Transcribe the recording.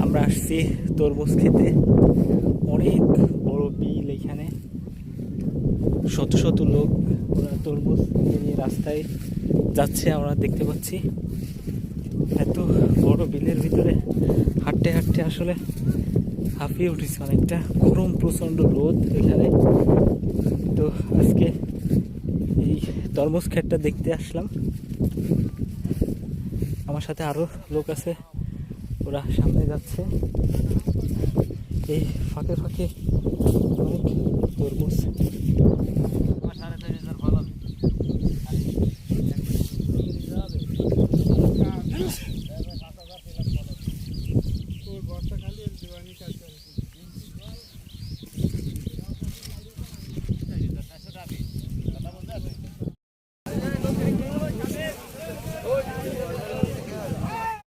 আমরা আসছি তরমুজ খেতে। অনেক বড় বিল এখানে, শত শত লোক ওরা তরমুজ নিয়ে রাস্তায় যাচ্ছে আমরা দেখতে পাচ্ছি। এত বড় বিলের ভিতরে হাঁটতে হাঁটতে আসলে হাঁপিয়ে উঠেছে অনেকটা। গরম, প্রচণ্ড রোদ এখানে। তো আজকে এই তরমুজ ক্ষেতটা দেখতে আসলাম। আমার সাথে আরও লোক আছে, ওরা সামনে যাচ্ছে। এই ফাঁকে ফাঁকে অনেক তরমুজ।